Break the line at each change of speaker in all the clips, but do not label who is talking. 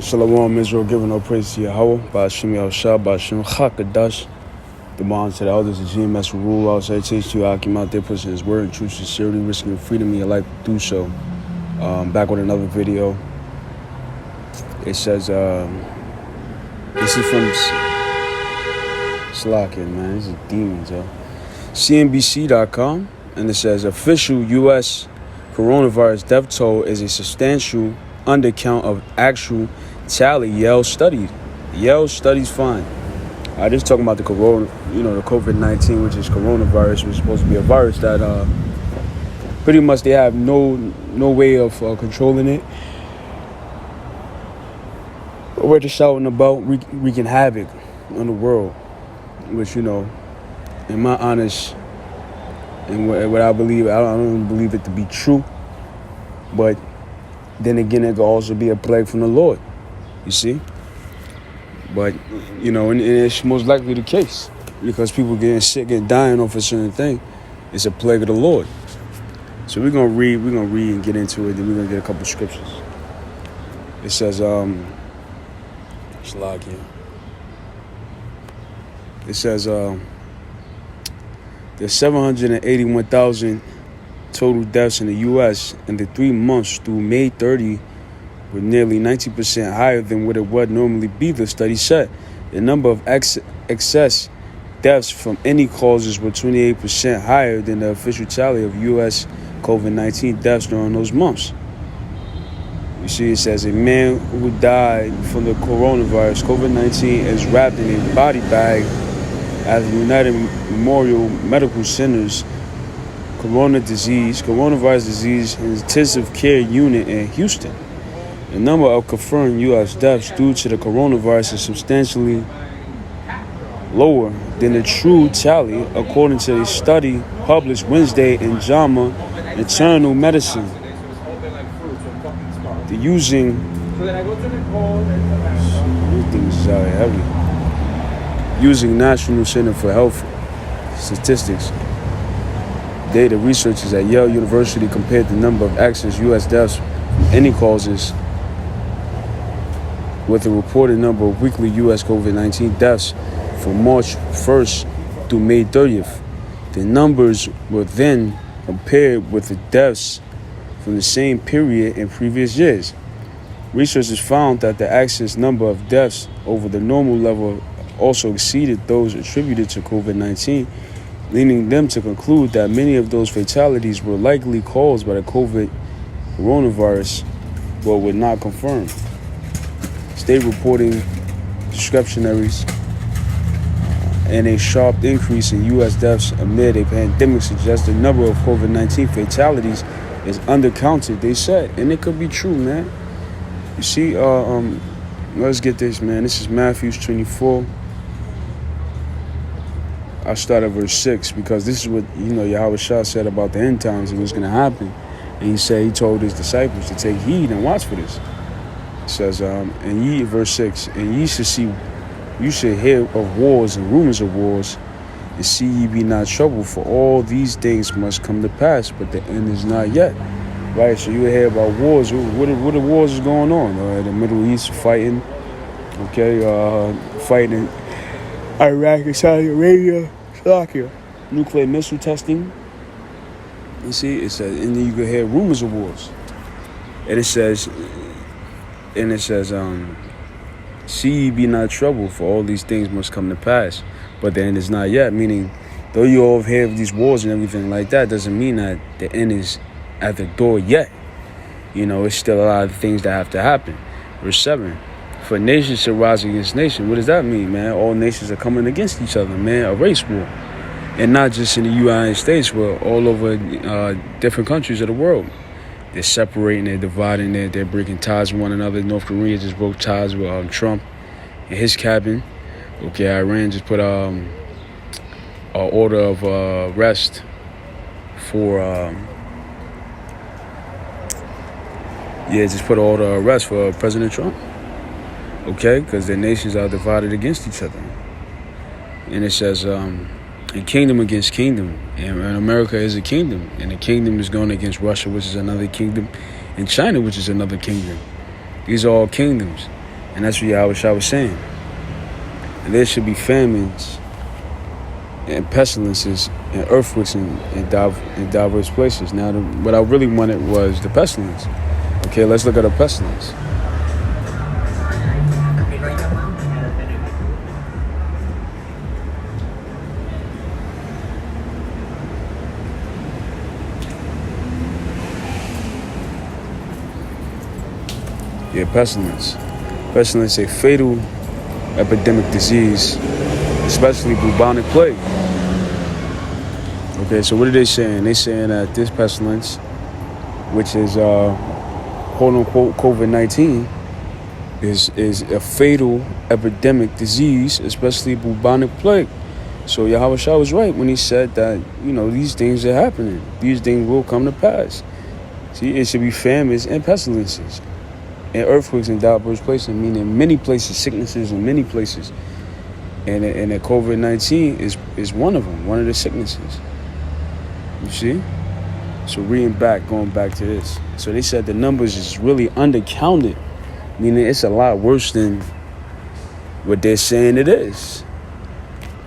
Shalom Israel, giving no praise to Yahweh, Ba'ashim Yahushua, Ba'ashim Chakadash. The bond to the elders, the GMS will rule outside, teach to you, Akim out there, pushing his word in truth, sincerity, risking your freedom in your life to do so. Back with another video. It says, this is from Slacking, man. This is demons, yo. CNBC.com, and it says, official U.S. coronavirus death toll is a substantial undercount of actual tally. Yale studies find. I just talking about the corona, the COVID-19, which is coronavirus, which is supposed to be a virus that pretty much they have no way of controlling it. But we're just shouting about wreaking havoc on the world, which, in my honest and what I believe, I don't believe it to be true, but then again, it could also be a plague from the Lord, you see? But, and it's most likely the case because people getting sick and dying off a certain thing. It's a plague of the Lord. So we're going to read and get into it, then we're going to get a couple scriptures. It says, it says, there's 781,000 total deaths in the U.S. in the 3 months through May 30 were nearly 90% higher than what it would normally be, the study said. The number of excess deaths from any causes were 28% higher than the official tally of U.S. COVID-19 deaths during those months. You see, it says a man who died from the coronavirus, COVID-19, is wrapped in a body bag at the United Memorial Medical Center's coronavirus disease intensive care unit in Houston. The number of confirmed U.S. deaths due to the coronavirus is substantially lower than the true tally, according to a study published Wednesday in JAMA Internal Medicine. Using National Center for Health Statistics data, researchers at Yale University compared the number of excess U.S. deaths from any causes with the reported number of weekly U.S. COVID-19 deaths from March 1st through May 30th. The numbers were then compared with the deaths from the same period in previous years. Researchers found that the excess number of deaths over the normal level also exceeded those attributed to COVID-19, leading them to conclude that many of those fatalities were likely caused by the coronavirus, but were not confirmed. State reporting discrepancies and a sharp increase in U.S. deaths amid a pandemic suggests the number of COVID-19 fatalities is undercounted, they said. And it could be true, man. You see, let's get this, man. This is Matthew 24. I start at verse 6 because this is what, Yahushua said about the end times and what's going to happen. And he told his disciples to take heed and watch for this. It says, verse 6, and you should hear of wars and rumors of wars, and see ye be not troubled, for all these things must come to pass, but the end is not yet. Right, so you hear about wars. What are wars is going on? The Middle East fighting, fighting in Iraq and Saudi Arabia, nuclear missile testing. You see, it says, and then you can hear rumors of wars. And it says, see ye be not troubled, for all these things must come to pass, but the end is not yet. Meaning, though you all hear of these wars and everything like that, doesn't mean that the end is at the door yet. It's still a lot of things that have to happen. Verse 7, for nations shall rise against nation. What does that mean, man? All nations are coming against each other, man. A race war. And not just in the United States, but all over different countries of the world. They're separating, they're dividing, they're breaking ties with one another. North Korea just broke ties with Trump in his cabin. Iran just put an order of arrest for just put an order of arrest for President Trump. Because their nations are divided against each other. And it says, and kingdom against kingdom. And America is a kingdom. And the kingdom is going against Russia, which is another kingdom. And China, which is another kingdom. These are all kingdoms. And that's what Yahweh was saying. And there should be famines and pestilences and earthquakes in diverse places. Now, what I really wanted was the pestilence. Okay, let's look at a pestilence. Yeah, pestilence. Pestilence is a fatal epidemic disease, especially bubonic plague. Okay, so what are they saying? They're saying that this pestilence, which is quote-unquote COVID-19, is a fatal epidemic disease, especially bubonic plague. So Yahweh Shah was right when he said that, these things are happening. These things will come to pass. See, it should be famines and pestilences and earthquakes in diverse places, meaning many places, sicknesses in many places. And the COVID-19 is one of them, one of the sicknesses. You see? So going back to this. So they said the numbers is really undercounted, meaning it's a lot worse than what they're saying it is.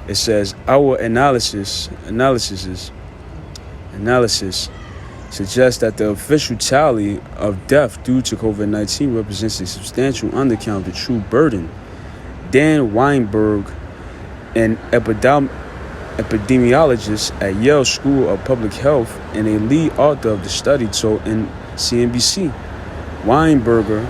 It says our analysis suggests that the official tally of death due to COVID-19 represents a substantial undercount of the true burden. Dan Weinberg, an epidemiologist at Yale School of Public Health and a lead author of the study, told CNBC. Weinberger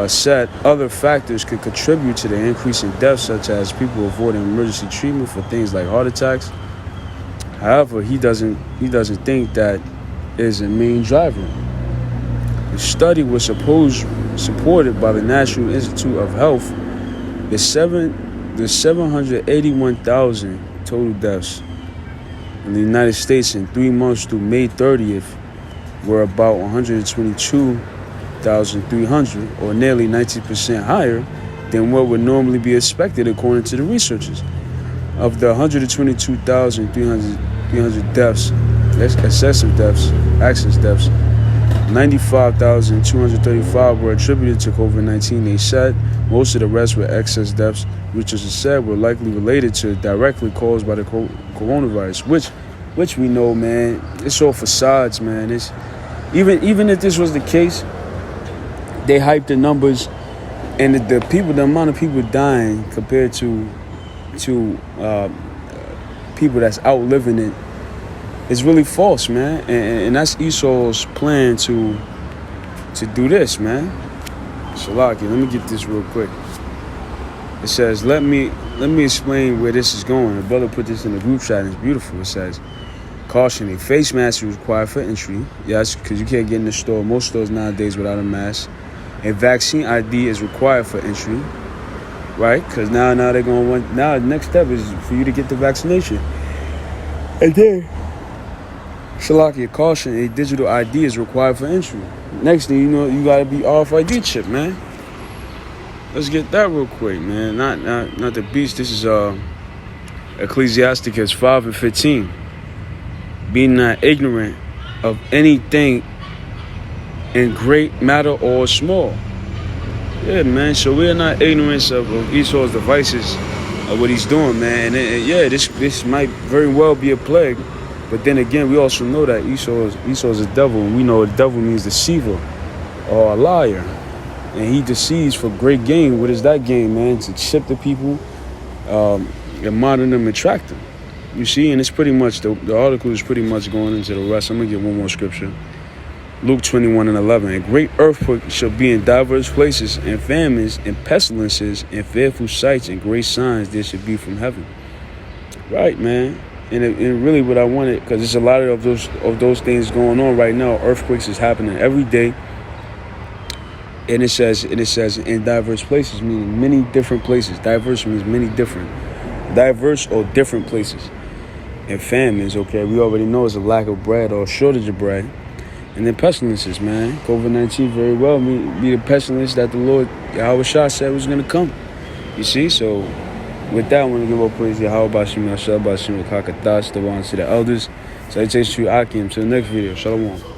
said other factors could contribute to the increase in deaths, such as people avoiding emergency treatment for things like heart attacks. However, he doesn't think that is a main driver. The study was supported by the National Institute of Health. The 781,000 total deaths in the United States in 3 months through May 30th were about 122,300, or nearly 90% higher than what would normally be expected, according to the researchers. Of the 122,300 deaths, that's excessive deaths, accident deaths, 95,235 were attributed to COVID-19, they said. Most of the rest were excess deaths, which, as I said, were likely related to directly caused by the coronavirus, which we know, man, it's all facades, man. It's even if this was the case, they hyped the numbers and the amount of people dying compared to people that's outliving it is really false, man. And that's Esau's plan to do this, man. Shalaki, let me get this real quick. It says, let me explain where this is going. The brother put this in the group chat and it's beautiful. It says, caution, a face mask is required for entry. Yes, because you can't get in the store, most stores nowadays, without a mask. A vaccine ID is required for entry, right? Because now they're going to want, now the next step is for you to get the vaccination. And then, Shalaki, caution, a digital ID is required for entry. Next thing you know, you got to be RFID chip, man. Let's get that real quick, man. Not the beast. This is Ecclesiasticus 5:15. Be not ignorant of anything in great matter or small. Yeah, man. So we're not ignorant of Esau's devices, of what he's doing, man. And this might very well be a plague. But then again, we also know that Esau's a devil, and we know the devil means deceiver or a liar. And he deceives for great gain. What is that gain, man? To chip the people, and monitor them and track them. You see, and it's pretty much, the article is pretty much going into the rest. I'm going to get one more scripture. Luke 21:11. A great earthquake shall be in diverse places, and famines, and pestilences, and fearful sights, and great signs there should be from heaven. Right, man. And really what I wanted, because there's a lot of those things going on right now. Earthquakes is happening every day. And it says in diverse places, meaning many different places. Diverse means many different. Diverse or different places. And famines, okay, we already know it's a lack of bread or a shortage of bread. And then pestilences, man. COVID-19 very well be the pestilence that the Lord Yahweh Shah said was going to come. You see, so with that, I want to give all praise to Yahweh Bashim Yashab Bashim Kakatash, the ones to the elders. Salutations to you, Akim. Till the next video. Shalom.